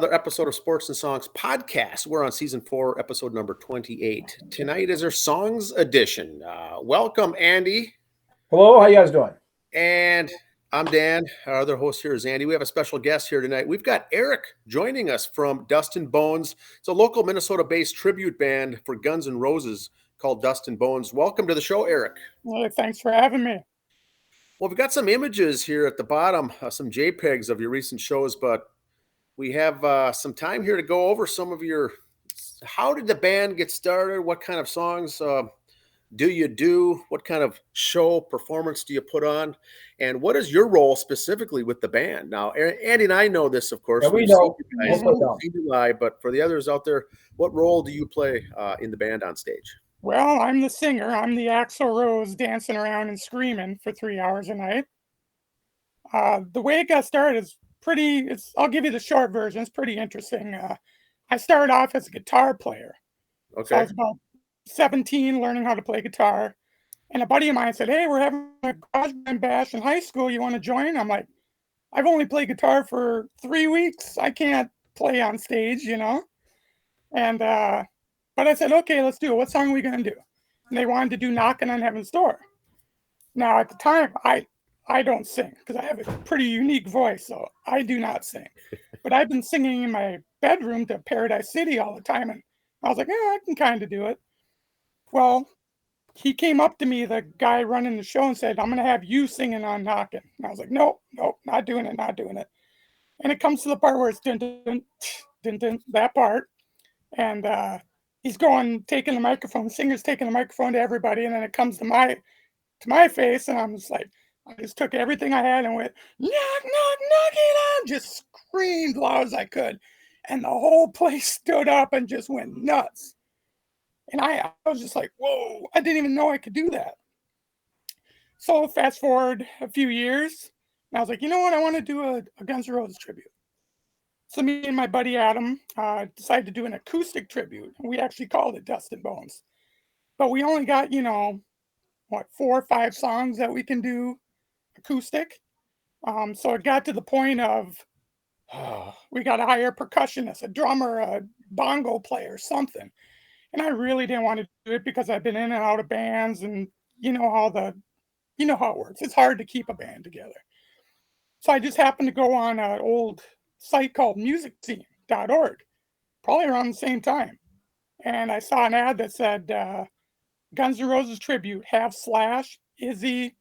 Another episode of Sports and Songs podcast. We're on season 4, episode number 28. Tonight is our songs edition. Welcome, Andy. Hello, how you guys doing? And I'm Dan. Our other host here is Andy. We have a special guest here tonight. We've got Erick joining us from Dust and Bones. It's a local Minnesota-based tribute band for Guns N' Roses called Dust and Bones. Welcome to the show, Erick. Well, thanks for having me. Well, we've got some images here at the bottom, some JPEGs of your recent shows, but we have some time here to go over some of your, how did the band get started? What kind of songs do you do? What kind of show performance do you put on? And what is your role specifically with the band? Now, Andy and I know this, of course. Yeah, we know. Seen you live, but for the others out there, what role do you play in the band on stage? Well, I'm the singer. I'm the Axl Rose dancing around and screaming for 3 hours a night. The way it got started is I'll give you the short version. It's pretty interesting. I started off as a guitar player. Okay. So I was about 17 learning how to play guitar. And a buddy of mine said, "Hey, we're having a garage band bash in high school. You want to join?" I'm like, "I've only played guitar for 3 weeks. I can't play on stage, you know?" And but I said, "Okay, let's do it. What song are we going to do?" And they wanted to do Knocking on Heaven's Door. Now, at the time, I don't sing because I have a pretty unique voice, so I do not sing. But I've been singing in my bedroom to Paradise City all the time, and I was like, "Yeah, I can kind of do it." Well, he came up to me, the guy running the show, and said, "I'm going to have you singing on Knockin'." And I was like, "Nope, not doing it, not doing it." And it comes to the part where it's dun, dun, dun, dun, dun, that part, and he's taking the microphone, the singer's taking the microphone to everybody, and then it comes to my face, and I'm just like, I just took everything I had and went, "Knock, knock, knock it on," just screamed loud as I could. And the whole place stood up and just went nuts. And I was just like, whoa, I didn't even know I could do that. So fast forward a few years, and I was like, you know what? I want to do a Guns N' Roses tribute. So me and my buddy Adam decided to do an acoustic tribute. We actually called it Dust and Bones. But we only got, 4 or 5 songs that we can do acoustic. So it got to the point of we got to hire a percussionist, a drummer, a bongo player, something. And I really didn't want to do it because I've been in and out of bands, and you know how it works. It's hard to keep a band together. So I just happened to go on an old site called musicscene.org, probably around the same time. And I saw an ad that said Guns N' Roses tribute, have Slash, Izzy,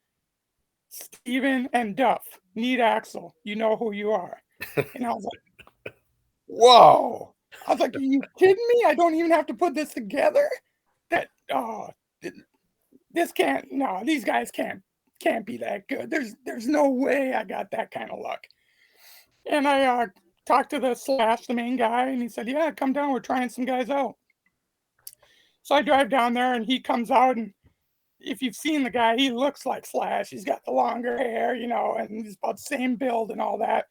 Steven, and Duff. Need Axl. You know who you are. And I was like, whoa. I was like, are you kidding me? I don't even have to put this together? These guys can't be that good. There's no way I got that kind of luck. And I talked to the Slash, the main guy, and he said, "Yeah, come down. We're trying some guys out." So I drive down there, and he comes out, and if you've seen the guy, he looks like Slash. He's got the longer hair, and he's about the same build and all that.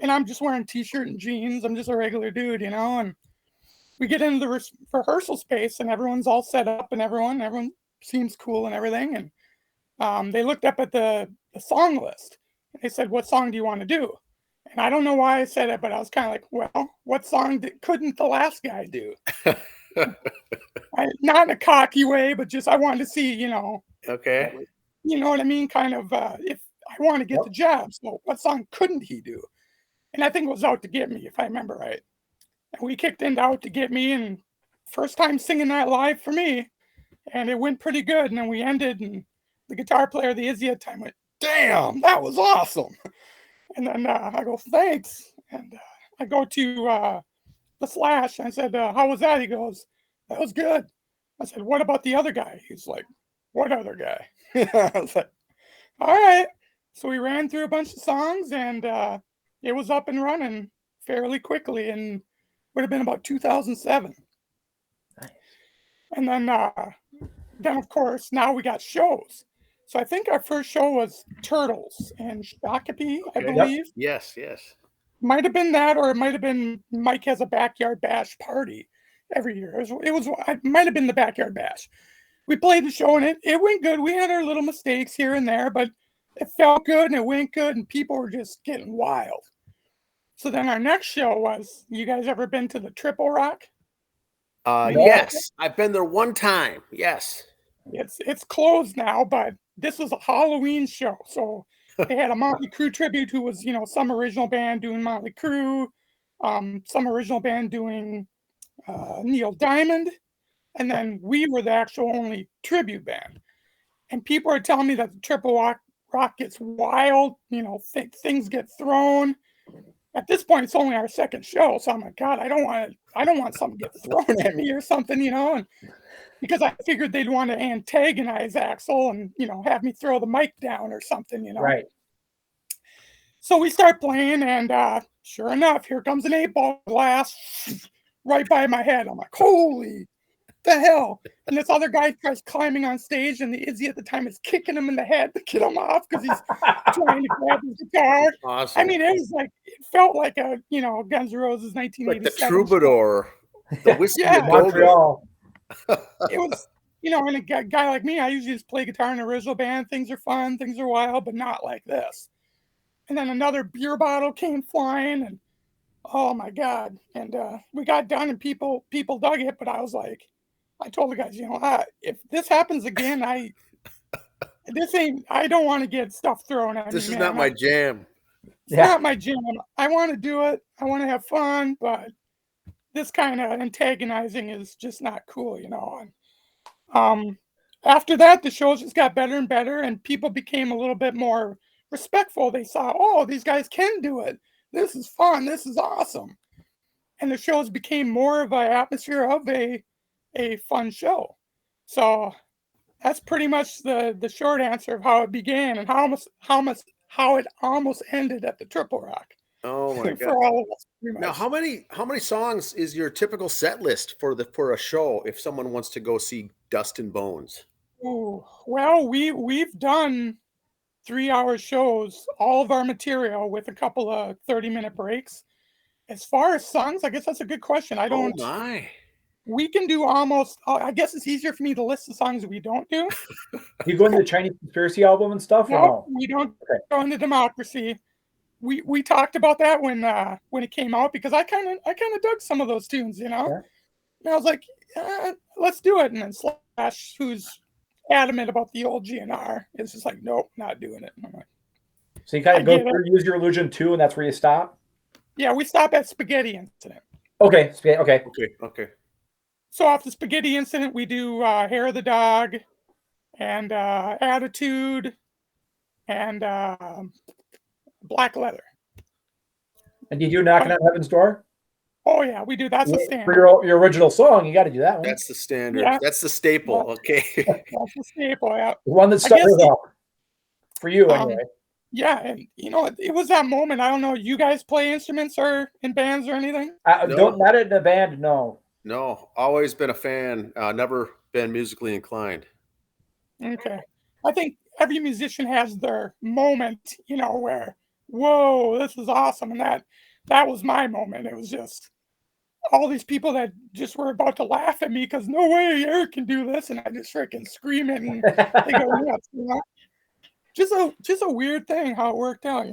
And I'm just wearing t-shirt and jeans. I'm just a regular dude, and we get into the rehearsal space, and everyone's all set up, and everyone seems cool and everything. And they looked up at the song list, and they said, "What song do you want to do?" And I don't know why I said it, but I was kind of like, well, what song couldn't the last guy do? Not in a cocky way, but just I wanted to see, Okay. You know what I mean? Kind of if I want to get the job. So what song couldn't he do? And I think it was Out to Get Me, if I remember right. And we kicked into Out to Get Me, and first time singing that live for me. And it went pretty good. And then we ended, and the guitar player, the Izzy at the time, went, "Damn, that was awesome." And then I go, "Thanks." And I go to the Slash, and I said, "How was that?" He goes, "That was good." I said, "What about the other guy?" He's like, "What other guy?" I was like, "All right." So we ran through a bunch of songs, and it was up and running fairly quickly, and would have been about 2007. Nice. And then of course, now we got shows. So I think our first show was Turtles in Shakopee, I believe. Yep. Yes. Might have been that, or it might have been Mike Has a Backyard Bash party every year. It might have been the Backyard Bash. We played the show, and it went good. We had our little mistakes here and there, but it felt good, and it went good, and people were just getting wild. So then our next show was, you guys ever been to the Triple Rock? Yes, I've been there one time. Yes. It's closed now, but this was a Halloween show. So they had a Motley Crue tribute who was, some original band doing Motley Crue, some original band doing Neil Diamond, and then we were the actual only tribute band. And people are telling me that the Rock gets wild, things get thrown. At this point, it's only our second show, so I'm like, God, I don't want something to get thrown at me or something, and because I figured they'd want to antagonize Axel and have me throw the mic down or something, Right. So we start playing, and sure enough, here comes an 8-ball glass right by my head. I'm like, holy the hell! And this other guy tries climbing on stage, and the Izzy at the time is kicking him in the head to get him off because he's trying to grab his guitar. Awesome. I mean, it felt like a Guns N' Roses 1987. Like the Troubadour, the Whiskey Yeah. a Go-Go. Montreal. It was, and a guy like me, I usually just play guitar in an original band. Things are fun, things are wild, but not like this. And then another beer bottle came flying, and oh my God! And we got done, and people dug it, but I was like, I told the guys, if this happens again, I don't want to get stuff thrown at me. This is not my jam. It's not my jam. I want to do it. I want to have fun, but this kind of antagonizing is just not cool, And after that, the shows just got better and better, and people became a little bit more respectful. They saw, oh, these guys can do it. This is fun. This is awesome. And the shows became more of an atmosphere of a fun show. So that's pretty much the short answer of how it began and how it almost ended at the Triple Rock. Oh my For God! all of us, pretty Now, much. how many songs is your typical set list for a show if someone wants to go see Dust and Bones? Ooh, well, we've done 3-hour shows, all of our material with a couple of 30-minute breaks. As far as songs, I guess that's a good question. I don't. Oh my! We can do almost. I guess it's easier for me to list the songs we don't do. You go into the Chinese Conspiracy album and stuff, or No, no? we don't Okay. go into Democracy. We talked about that when it came out because I kind of dug some of those tunes, Yeah. And I was like, let's do it. And then Slash, who's adamant about the old GNR, is just like, nope, not doing it. And I'm like, So you kind I of go get it. through Use Your Illusion 2, and that's where you stop? yeah, we stop at Spaghetti Incident. Okay. Okay. Okay. So off the Spaghetti Incident, we do Hair of the Dog and Attitude and Black Leather. And do you do Knocking on Heaven's Door? Oh yeah, we do. That's a For standard. your original song, you got to do that one. That's the standard. Yeah. That's the staple. Okay. That's a staple. Yeah. The one that I started guess off for you, Um, anyway. Yeah, and it was that moment. I don't know. You guys play instruments or in bands or anything? No. Not in a band, no. No, always been a fan. Never been musically inclined. Okay. I think every musician has their moment, where, whoa, this is awesome. And that was my moment. It was just all these people that just were about to laugh at me because no way Eric can do this. And I just freaking scream it and they go nuts, Just a weird thing how it worked out,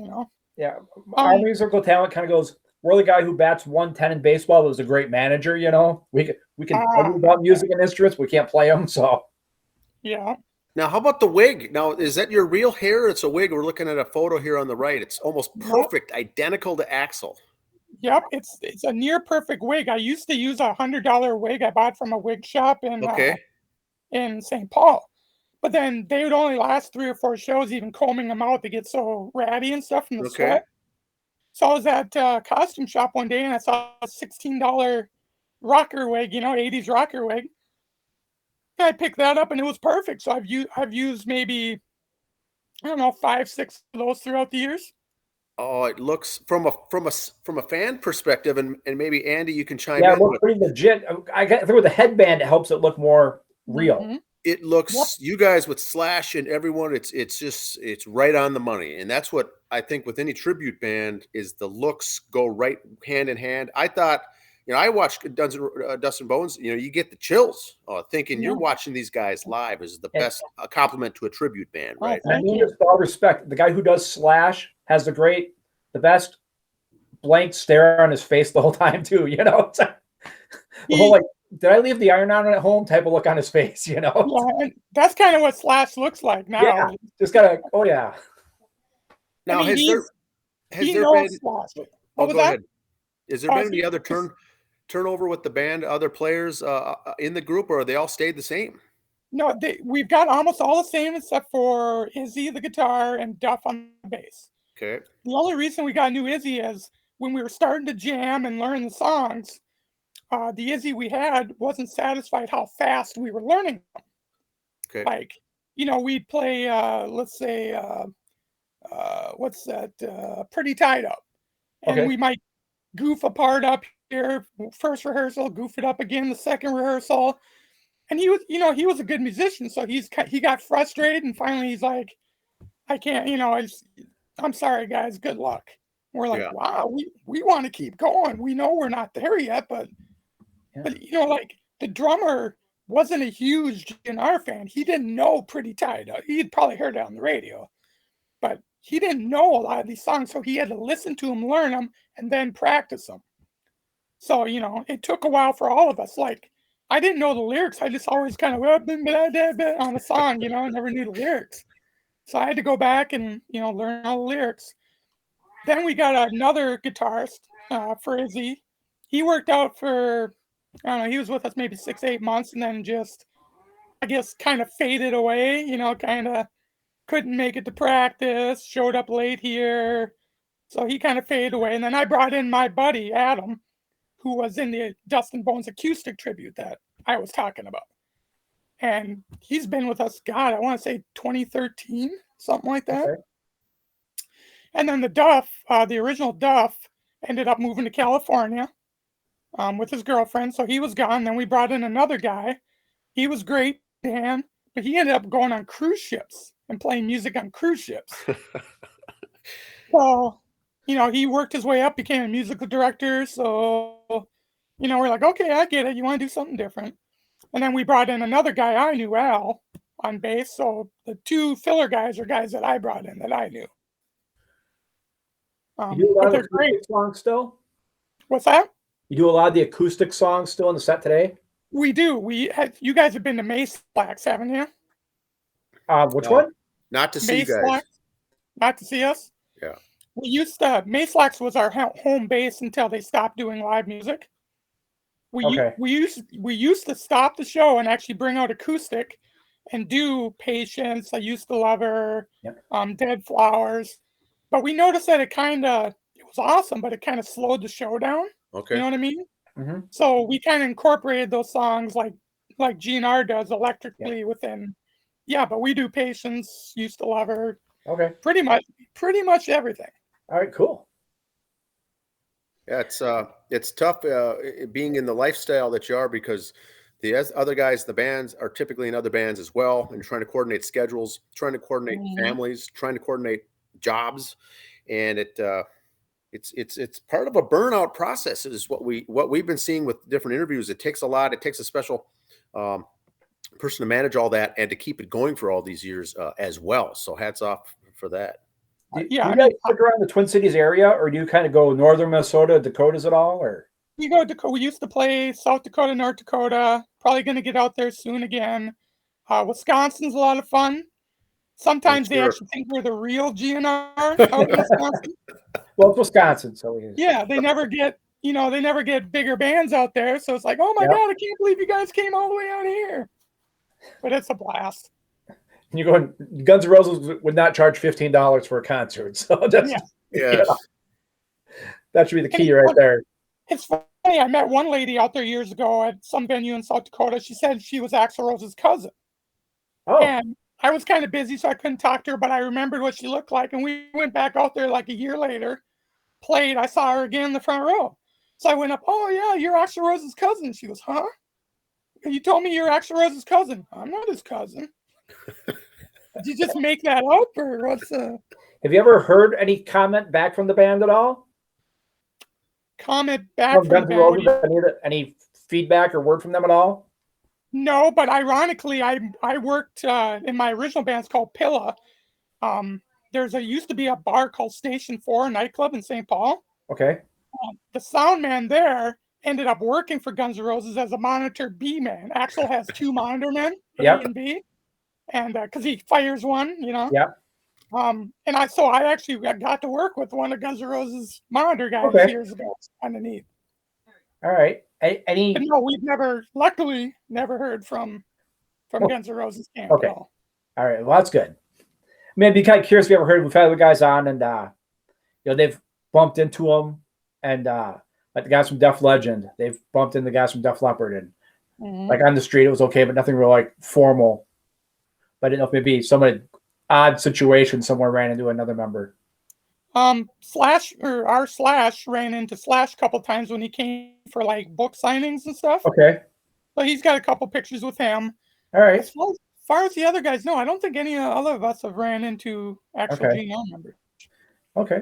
Yeah. Our musical talent kind of goes, we're the guy who bats 110 in baseball, but was a great manager, We can tell you about music and instruments, we can't play them, so. Yeah. Now, how about the wig? Now, is that your real hair? It's a wig. We're looking at a photo here on the right. It's almost perfect, identical to Axel. Yep, it's a near perfect wig. I used to use a $100 wig I bought from a wig shop in St. Paul, but then they would only last 3 or 4 shows, even combing them out. They get so ratty and stuff from the sweat. So I was at a costume shop one day and I saw a $16 rocker wig, 80s rocker wig. And I picked that up and it was perfect. So I've used maybe, I don't know, 5, 6 of those throughout the years. Oh, it looks from a fan perspective, and maybe Andy, you can chime Yeah, in. it looks pretty legit. I think with the headband, it helps it look more real. Mm-hmm. It looks, you guys with Slash and everyone, it's right on the money. And that's what I think with any tribute band is the looks go right hand in hand. I thought, I watched Dust and Bones, you get the chills thinking you're watching these guys live is the best compliment to a tribute band, right? I mean, with all respect, the guy who does Slash has the best blank stare on his face the whole time too. You know, it's like, the whole like, did I leave the iron on at home? Type of look on his face. You know. Yeah, and that's kind of what Slash looks like now. Yeah, just gotta. Oh yeah. Now, I mean, has he there knows been? Slash. Oh, What was go that? ahead. Has there been any He- other turnover with the band, other players in the group, or are they all stayed the same? No, we've got almost all the same except for Izzy, the guitar, and Duff on the bass. Okay. The only reason we got new Izzy is when we were starting to jam and learn the songs, the Izzy we had wasn't satisfied how fast we were learning them. Okay. Like, we'd play, let's say, what's that? Pretty Tied Up. And Okay. we might goof a part up here, first rehearsal, goof it up again the second rehearsal. And he was a good musician, so he got frustrated, and finally he's like, I can't, I'm sorry guys, good luck. And we're like, Yeah. wow, we want to keep going. We know we're not there yet, but like the drummer wasn't a huge GNR fan. He didn't know Pretty Tied Up. He'd probably heard it on the radio, but he didn't know a lot of these songs, so he had to listen to them, learn them, and then practice them. So, it took a while for all of us. Like, I didn't know the lyrics. I just always kind of on the song, I never knew the lyrics. So I had to go back and, learn all the lyrics. Then we got another guitarist for Izzy. He worked out for, I don't know, he was with us maybe 6-8 months and then just, I guess, kind of faded away, kind of couldn't make it to practice, showed up late here. So he kind of faded away. And then I brought in my buddy, Adam, who was in the Dust and Bones acoustic tribute that I was talking about. And he's been with us, God, I want to say 2013, something like that. Okay. And then the original Duff, ended up moving to California with his girlfriend. So he was gone. Then we brought in another guy. He was great, Dan, but he ended up going on cruise ships and playing music on cruise ships. So, he worked his way up, became a musical director. So, we're like, okay, I get it. You want to do something different. And then we brought in another guy I knew, Al, on bass. So the two filler guys are guys that I brought in that I knew. You do a lot But of they're great. acoustic songs still? What's that? You do a lot of the acoustic songs still in the set today? We do. You guys have been to Mace Flax, haven't you? Which No. one? Not to see you Mace guys. Flax? Not to see us? Yeah. We used to, Mace Flax was our home base until they stopped doing live music. We used to stop the show and actually bring out acoustic and do Patience, I Used to Love Her, Yep. Dead Flowers. But we noticed that it was awesome, but it kind of slowed the show down. Okay. You know what I mean? Mm-hmm. So we kind of incorporated those songs like GNR does electrically within. Yeah, but we do Patience, Used to Love Her. Okay. Pretty much everything. All right, cool. Yeah, it's tough being in the lifestyle that you are because the other guys, the bands are typically in other bands as well, and trying to coordinate schedules, trying to coordinate families, trying to coordinate jobs, and it's part of a burnout process. Is what we've been seeing with different interviews. It takes a lot. It takes a special person to manage all that and to keep it going for all these years as well. So hats off for that. Do you guys stick around the Twin Cities area, or do you kind of go northern Minnesota, Dakotas at all, or? We used to play South Dakota, North Dakota. Probably going to get out there soon again. Wisconsin's a lot of fun. Sometimes they actually think we're the real GNR out in Wisconsin. Well, it's Wisconsin, so yeah, they never get bigger bands out there. So it's like, oh my God, I can't believe you guys came all the way out here. But it's a blast. You go. Guns N' Roses would not charge $15 for a concert, so that's that should be the key right there. It's funny. I met one lady out there years ago at some venue in South Dakota. She said she was Axl Rose's cousin. Oh. And I was kind of busy, so I couldn't talk to her, but I remembered what she looked like. And we went back out there like a year later, played. I saw her again in the front row. So I went up, oh, yeah, you're Axl Rose's cousin. She goes, huh? You told me you're Axl Rose's cousin. I'm not his cousin. Did you just make that up, or what's Have you ever heard any comment back from the band at all? Comment back from Guns N' Roses? Any feedback or word from them at all? No, but ironically, I worked in my original band. It's called Pilla. Used to be a bar called Station 4, a nightclub in St. Paul. Okay. The sound man there ended up working for Guns N' Roses as a monitor B man. Axl has 2 monitor men, A and B, and because he fires one, Yep. And I actually got to work with one of Guns N' Roses monitor guys years ago. It's kind of neat. All right. But no, we've luckily never heard from Guns N' Roses camp at all. All right. Well, that's good. I mean, I'd be kind of curious if you ever heard. We've had the guys on, and they've bumped into them, and like the guys from Def Legend, they've bumped into the guys from Def Leppard, and like on the street, it was okay, but nothing real like formal. But I didn't know if maybe some odd situation somewhere ran into another member. Slash ran into Slash a couple times when he came for like book signings and stuff. Okay. So he's got a couple pictures with him. All right. As far as the other guys, no, I don't think any other of us have ran into actual GNL members. Okay.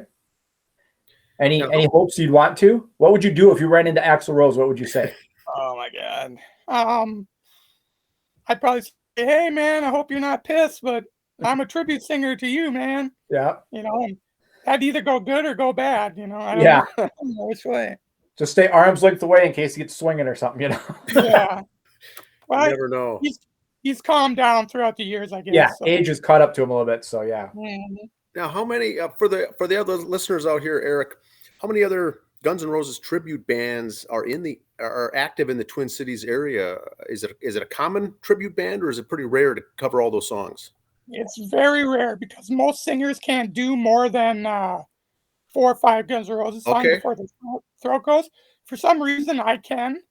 Any hopes you'd want to? What would you do if you ran into Axl Rose? What would you say? Oh my God. I'd probably say, hey man, I hope you're not pissed, but I'm a tribute singer to you, man. Yeah. That'd either go good or go bad, I don't know which way. Just stay arm's length away in case he gets swinging or something, Yeah. Well, you never know. He's calmed down throughout the years, I guess. Yeah, age has caught up to him a little bit, so yeah. Mm-hmm. Now, how many for the other listeners out here, Eric? How many other Guns N' Roses tribute bands are active in the Twin Cities area? Is it a common tribute band, or is it pretty rare to cover all those songs? It's very rare because most singers can't do more than 4 or 5 Guns N' Roses songs before the throat goes. For some reason, I can.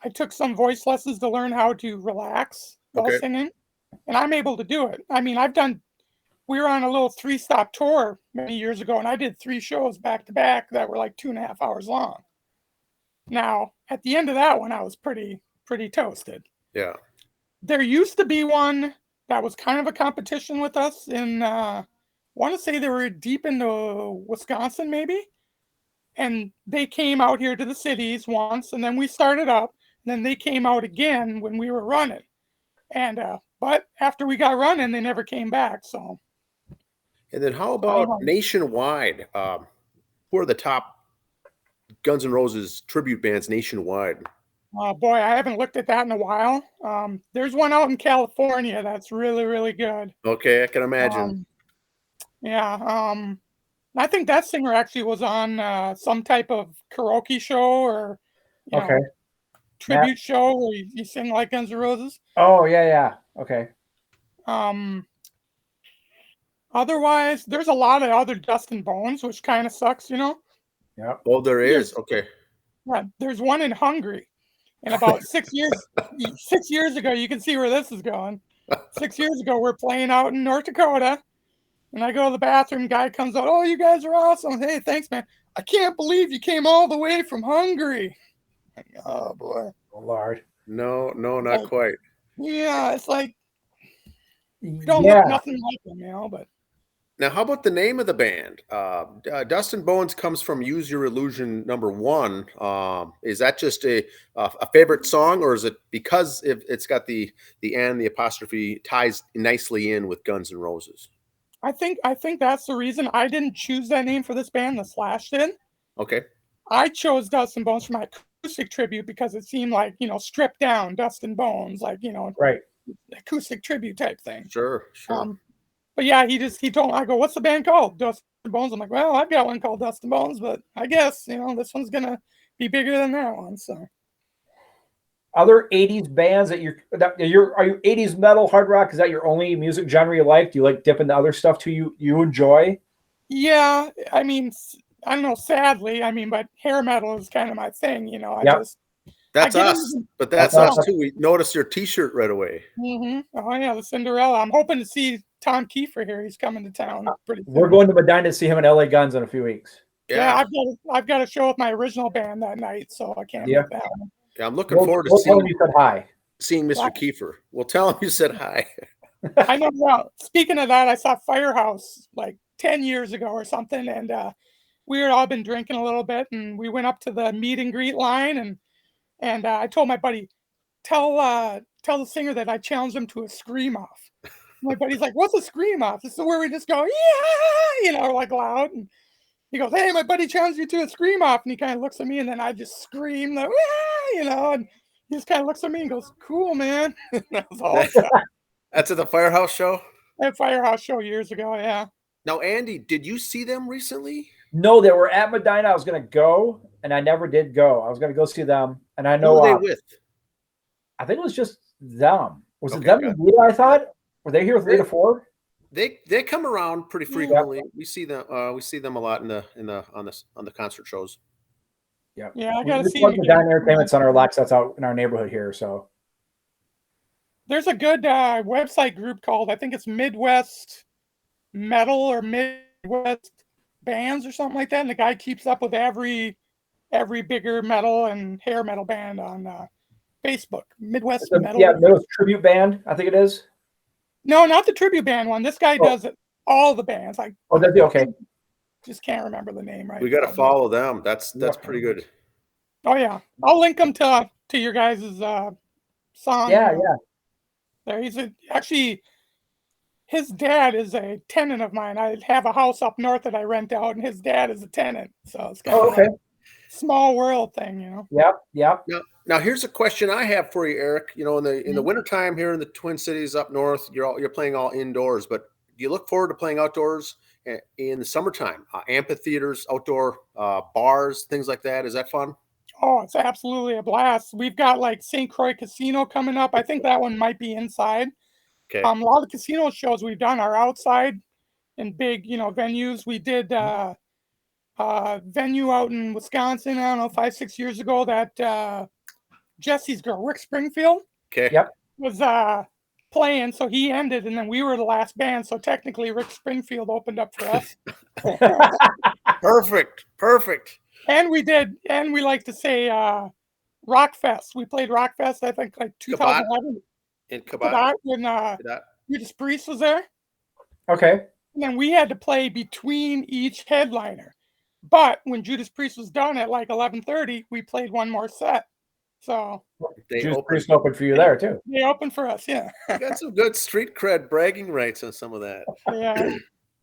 I took some voice lessons to learn how to relax while singing, and I'm able to do it. I mean, we were on a little 3-stop tour many years ago, and I did 3 shows back to back that were like 2.5 hours long. Now, at the end of that one, I was pretty toasted. Yeah. There used to be one that was kind of a competition with us in, I want to say they were deep into Wisconsin, maybe. And they came out here to the cities once, and then we started up, and then they came out again when we were running. And, but after we got running, they never came back, so. And then how about nationwide? Who are the top Guns N' Roses tribute bands nationwide? Oh boy, I haven't looked at that in a while. There's one out in California that's really, really good. Okay, I can imagine. I think that singer actually was on some type of karaoke show or tribute show where you sing like Guns N' Roses. Oh yeah. Okay. Otherwise, there's a lot of other Dustin Bones, which kind of sucks, Yeah. Oh, there is. Okay. Yeah, there's one in Hungary. And about 6 years ago, you can see where this is going. 6 years ago, we're playing out in North Dakota. And I go to the bathroom, guy comes out, oh, you guys are awesome. Hey, thanks, man. I can't believe you came all the way from Hungary. Like, oh, boy. Oh, Lord. No, not quite. Yeah, it's like, we don't look nothing like them, but. Now, how about the name of the band? Dustin Bones comes from Use Your Illusion #1. Is that just a favorite song, or is it because it's got the and the apostrophe ties nicely in with Guns N' Roses? I think that's the reason I didn't choose that name for this band. The Slash did. Okay. I chose Dustin Bones for my acoustic tribute because it seemed like stripped down Dustin Bones, like right, acoustic tribute type thing. Sure. But yeah, he told me, I go, what's the band called? Dustin Bones. I'm like, well, I've got one called Dustin Bones, but I guess, this one's going to be bigger than that one. So. Other 80s bands are you 80s metal, hard rock? Is that your only music genre you like? Do you like dip into other stuff too you enjoy? Yeah. I mean, I don't know, sadly, but hair metal is kind of my thing, That's us, but that's us too. We noticed your T-shirt right away. Mm-hmm. Oh yeah, the Cinderella. I'm hoping to see Tom Kiefer here. He's coming to town pretty soon. We're going to Medina to see him at LA Guns in a few weeks. Yeah, I've got a show with my original band that night, so I can't miss that one. Yeah, I'm looking forward to seeing you said hi. Seeing Mr. Kiefer. We'll tell him you said hi. I know. Well, speaking of that, I saw Firehouse like 10 years ago or something, and we had all been drinking a little bit, and we went up to the meet and greet line, and I told my buddy, tell the singer that I challenged him to a scream off. My buddy's like, what's a scream off? This is where we just go, yeah, like loud. And he goes, "Hey, my buddy challenged you to a scream off," and he kind of looks at me, and then I just scream, like, and he just kind of looks at me and goes, "Cool, man." That was all. That's at the Firehouse show. That Firehouse show years ago, yeah. Now, Andy, did you see them recently? No, they were at Medina. I was going to go, and I never did go. I was going to go see them, and I know Who were they with? I think it was just them. Was it Okay, them got and Lita, I thought? Were they here with Lita Ford? They come around pretty frequently. We see them a lot on the concert shows. Yeah. Yeah, I gotta see them. them The Dine again. Entertainment Center, Lex, that's out in our neighborhood here. So There's a good website group called, I think it's Midwest Metal or Midwest Bands or something like that, and the guy keeps up with every bigger metal and hair metal band on Facebook. Midwest Metal. Yeah, Midwest Tribute Band, I think it is. No, not the tribute band one. This guy does it all the bands. Like, that's okay. Just can't remember the name right. We got to follow them. That's pretty good. Oh yeah, I'll link them to your guys' song. Yeah. There, actually, his dad is a tenant of mine. I have a house up north that I rent out, and his dad is a tenant. So it's kind of a small world thing, you know. Yep. Now here's a question I have for you, Eric. You know, in the wintertime here in the Twin Cities up north, you're playing all indoors, but do you look forward to playing outdoors in the summertime? Amphitheaters, outdoor bars, things like that. Is that fun? Oh, it's absolutely a blast. We've got like St. Croix Casino coming up. I think that one might be inside. Okay. A lot of the casino shows we've done are outside in big, venues. We did venue out in Wisconsin, I don't know, 5-6 years ago, that Jesse's girl, Rick Springfield, was playing, so he ended, and then we were the last band, so technically Rick Springfield opened up for us. Perfect. And we like to say Rockfest. We played Rockfest, I think, like 2011. In Cabot. When Judas Priest was there. Okay. And then we had to play between each headliner. But when Judas Priest was done at like 11:30, we played one more set. So Judas Priest opened for you there too. They opened for us, yeah. You got some good street cred bragging rights on some of that. Yeah.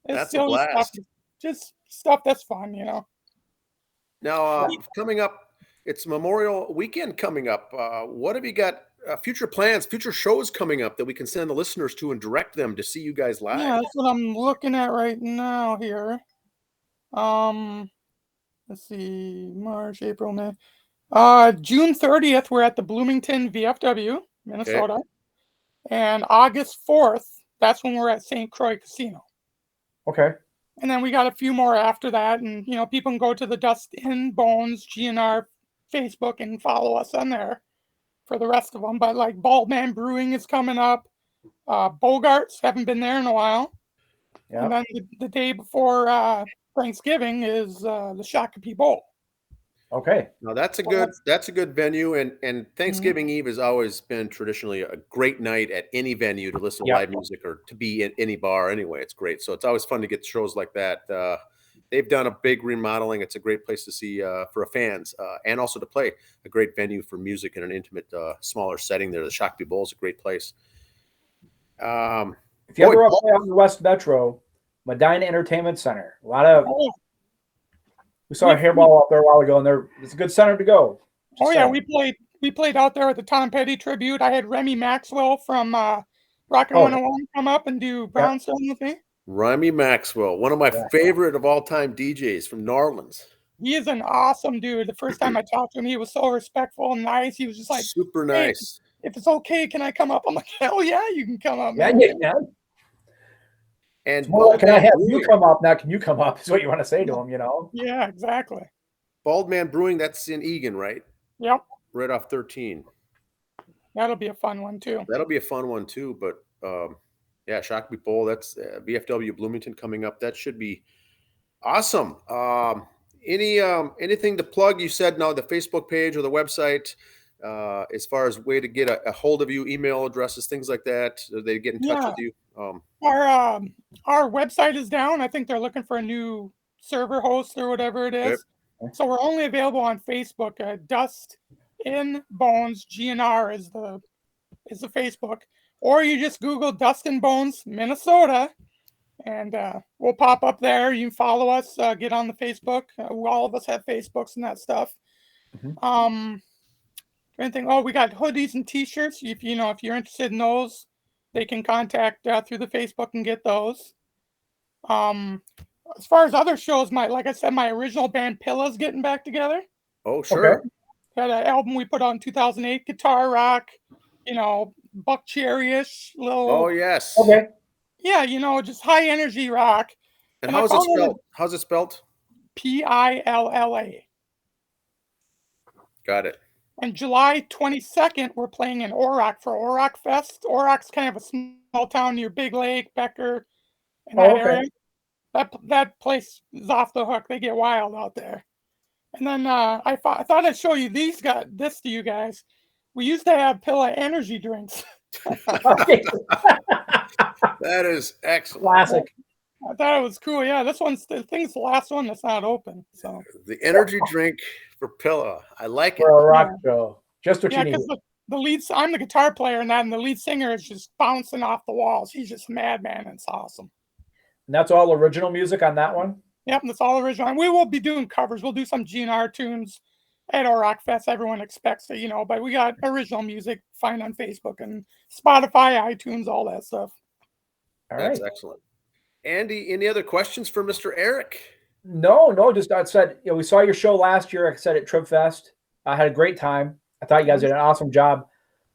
That's a blast. Stuff, just stuff that's fun, you know. Now, coming up, it's Memorial Weekend coming up. What have you got? Future plans, future shows coming up that we can send the listeners to and direct them to see you guys live. Yeah, that's what I'm looking at right now here. Let's see, March, April, May. June 30th, we're at the Bloomington VFW, Minnesota. Okay. And August 4th, that's when we're at St. Croix Casino. Okay. And then we got a few more after that. And, people can go to the Dust in Bones GNR Facebook and follow us on there for the rest of them. But like Bald Man Brewing is coming up. Bogarts, haven't been there in a while. Yep. And then the day before Thanksgiving is the Shakopee Bowl. Okay. Now that's a good venue, and Thanksgiving Eve has always been traditionally a great night at any venue to listen to live music or to be in any bar anyway. It's great. So it's always fun to get shows like that. They've done a big remodeling. It's a great place to see for fans and also to play. A great venue for music in an intimate, smaller setting there. The Shakopee Bowl is a great place. If you ever play on the West Metro, Medina Entertainment Center, a lot of we saw a hairball up there a while ago, and it's a good center to go. We played out there at the Tom Petty tribute. I had Remy Maxwell from Rockin' 101 come up and do Brownstone with me. Remy Maxwell, one of my favorite of all time DJs from New Orleans. He is an awesome dude. The first time I talked to him, he was so respectful and nice. He was just like super nice. Hey, if it's okay, can I come up? I'm like, hell yeah, you can come up. Yeah, you can. And can I have you come up? Now, can you come up? Is what you want to say to him, Yeah, exactly. Bald Man Brewing, that's in Eagan, right? Yep. Right off 13. That'll be a fun one too. But Shakopee Bowl, that's VFW Bloomington coming up. That should be awesome. Anything to plug? You said no, the Facebook page or the website. As far as way to get a hold of you, email addresses, things like that, they get in touch with you. Our website is down. I think they're looking for a new server host or whatever it is. Okay. So we're only available on Facebook. Dust in Bones GNR is the Facebook, or you just Google Dust in Bones Minnesota, and we'll pop up there. You can follow us, get on the Facebook. All of us have Facebooks and that stuff. Anything? Oh, we got hoodies and T-shirts. If you're interested in those, they can contact through the Facebook and get those. As far as other shows, like I said, my original band Pilla's getting back together. Oh, sure. Okay. Had an album we put out in 2008, guitar rock, Buck Cherry-ish, little. Oh, yes. Okay. Yeah, just high energy rock. And how's it spelled? How's it spelled? Pilla. Got it. And July 22nd, we're playing in Orick for Orick Fest. Orick's kind of a small town near Big Lake, Becker, and that area. That place is off the hook. They get wild out there. And then I thought I'd show you this to you guys. We used to have Pilla energy drinks. That is excellent. Classic. I thought it was cool. Yeah, I think it's the last one that's not open. So the energy drink for Pilla. I like it. For a rock show. Just what you need. Because I'm the guitar player in that, and the lead singer is just bouncing off the walls. He's just a madman, and it's awesome. And that's all original music on that one? Yep, that's all original. And we will be doing covers. We'll do some GNR tunes at our Rock Fest. Everyone expects it, but we got original music. Find on Facebook and Spotify, iTunes, all that stuff. All That's right. excellent. Andy, any other questions for Mr. Erick? No, just I said, we saw your show last year, like I said, at Trip Fest. I had a great time. I thought you guys did an awesome job.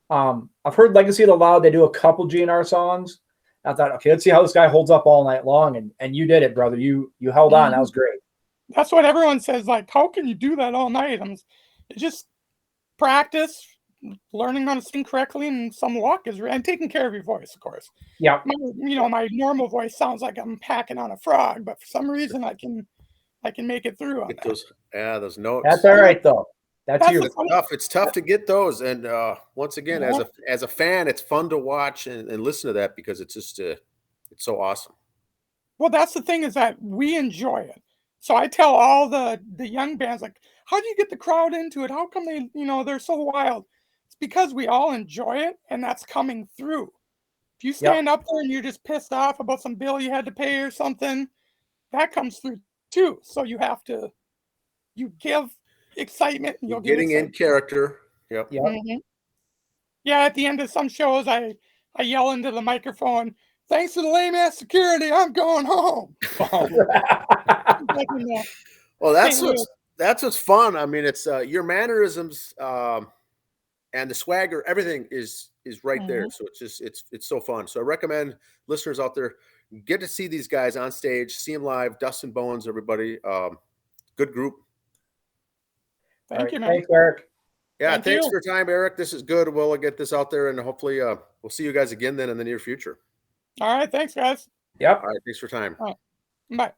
I've heard Legacy of the Loud, they do a couple GNR songs. I thought, okay, let's see how this guy holds up all night long. And you did it, brother. You held on. That was great. That's what everyone says. Like, how can you do that all night? Just practice, learning how to sing correctly, and some luck and taking care of your voice, of course. Yeah. My normal voice sounds like I'm packing on a frog, but for some reason I can make it through. Get those notes. That's all right, though. That's you. It's tough to get those. And once again, as a fan, it's fun to watch and listen to that because it's just it's so awesome. Well, that's the thing, is that we enjoy it. So I tell all the young bands, like, how do you get the crowd into it? How come they're so wild? It's because we all enjoy it, and that's coming through. If you stand up there and you're just pissed off about some bill you had to pay or something, that comes through too. So you give excitement, and you'll get getting in character. Yep. Mm-hmm. Yeah, at the end of some shows, I yell into the microphone, "Thanks to the lame ass security, I'm going home." Well, that's what's fun. I mean, it's your mannerisms and the swagger. Everything is right there. So it's so fun. So I recommend listeners out there get to see these guys on stage, see them live. Dust and Bones, everybody. Good group. Thank you, man. Thanks, Erick. Yeah, thanks for your time, Erick. This is good. We'll get this out there, and hopefully we'll see you guys again then in the near future. All right. Thanks, guys. Yep. All right. Thanks for your time. All right. Bye.